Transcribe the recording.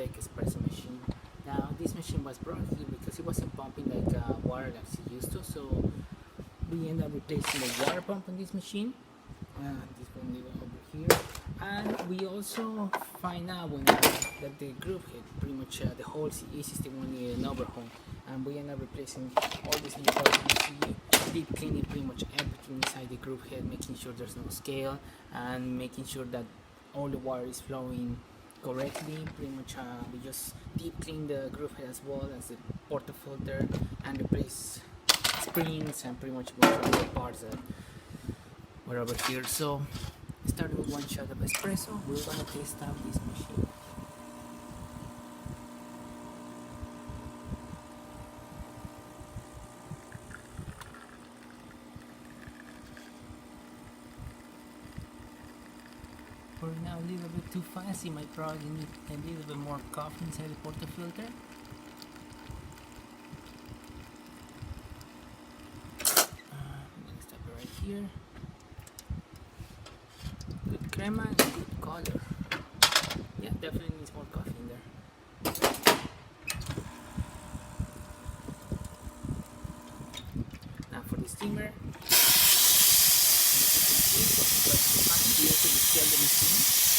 Profitec espresso machine. Now this machine was brought here because it wasn't pumping like water like it used to, so we ended up replacing the water pump on this machine. This one over here, and we also find out when that the group head, pretty much the whole CE system will need an overhaul, and we end up replacing all these new parts. You see, deep cleaning pretty much everything inside the group head, making sure there's no scale, and making sure that all the water is flowing correctly. Pretty much we just deep clean the group head as well as the portafilter, and replace springs and pretty much most of the parts that were over here. So start with one shot of espresso. We're gonna test out this machine. For now, a little bit too fancy. Might probably need a little bit more coffee inside the portafilter. I'm gonna stop it right here. Good crema and good color. Yeah, definitely needs more coffee in there. Now for the steamer, as you can see, we also scale the machine.